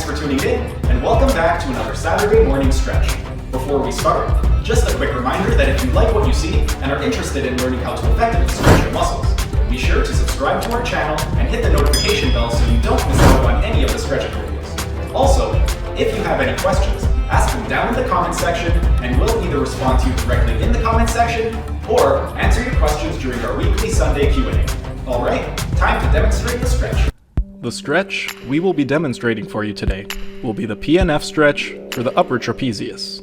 Thanks for tuning in, and welcome back to another Saturday morning stretch. Before we start, just a quick reminder that if you like what you see and are interested in learning how to effectively stretch your muscles, be sure to subscribe to our channel and hit the notification bell so you don't miss out on any of the stretching videos. Also, if you have any questions, ask them down in the comment section and we'll either respond to you directly in the comment section or answer your questions during our weekly Sunday Q&A. Alright, time to demonstrate the stretch. The stretch we will be demonstrating for you today will be the PNF stretch for the upper trapezius.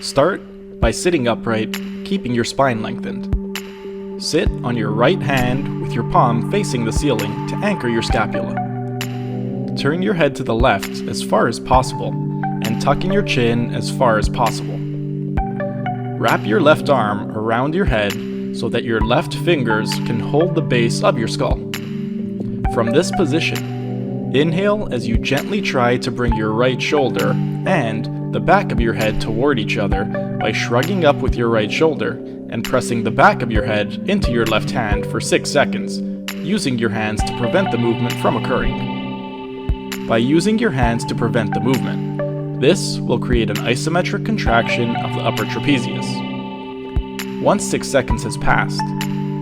Start by sitting upright, keeping your spine lengthened. Sit on your right hand with your palm facing the ceiling to anchor your scapula. Turn your head to the left as far as possible and tuck in your chin as far as possible. Wrap your left arm around your head so that your left fingers can hold the base of your skull. From this position, inhale as you gently try to bring your right shoulder and the back of your head toward each other by shrugging up with your right shoulder and pressing the back of your head into your left hand for 6 seconds, using your hands to prevent the movement from occurring. By using your hands to prevent the movement, this will create an isometric contraction of the upper trapezius. Once 6 seconds has passed,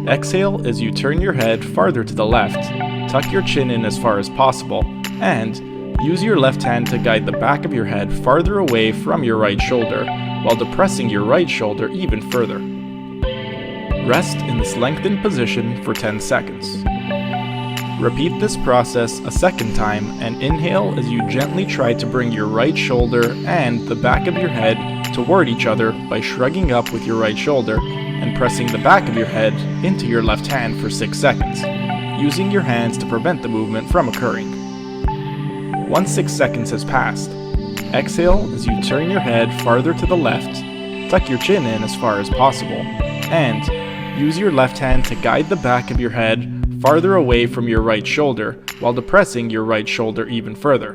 exhale as you turn your head farther to the left, tuck your chin in as far as possible, and use your left hand to guide the back of your head farther away from your right shoulder while depressing your right shoulder even further. Rest in this lengthened position for 10 seconds. Repeat this process a second time and inhale as you gently try to bring your right shoulder and the back of your head toward each other by shrugging up with your right shoulder and pressing the back of your head into your left hand for 6 seconds, using your hands to prevent the movement from occurring. Once 6 seconds has passed, exhale as you turn your head farther to the left, tuck your chin in as far as possible, and use your left hand to guide the back of your head farther away from your right shoulder while depressing your right shoulder even further.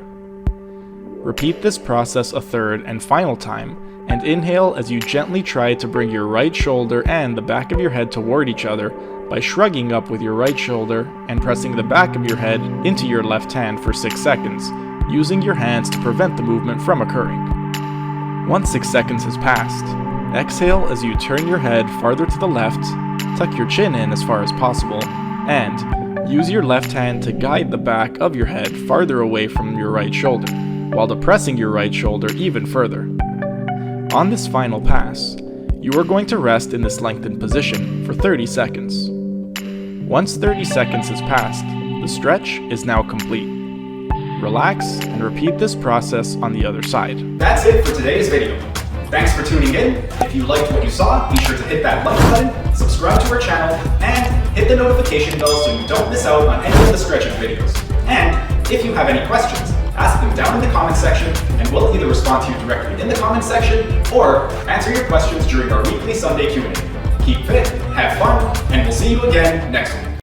Repeat this process a third and final time, and inhale as you gently try to bring your right shoulder and the back of your head toward each other by shrugging up with your right shoulder and pressing the back of your head into your left hand for 6 seconds, using your hands to prevent the movement from occurring. Once 6 seconds has passed, exhale as you turn your head farther to the left, tuck your chin in as far as possible, and use your left hand to guide the back of your head farther away from your right shoulder, while depressing your right shoulder even further. On this final pass, you are going to rest in this lengthened position for 30 seconds. Once 30 seconds has passed, the stretch is now complete. Relax and repeat this process on the other side. That's it for today's video. Thanks for tuning in. If you liked what you saw, be sure to hit that like button, subscribe to our channel, and hit the notification bell so you don't miss out on any of the stretching videos. And if you have any questions, ask them down in the comment section and we'll either respond to you directly in the comment section or answer your questions during our weekly Sunday Q&A. Keep fit, have fun, and we'll see you again next week.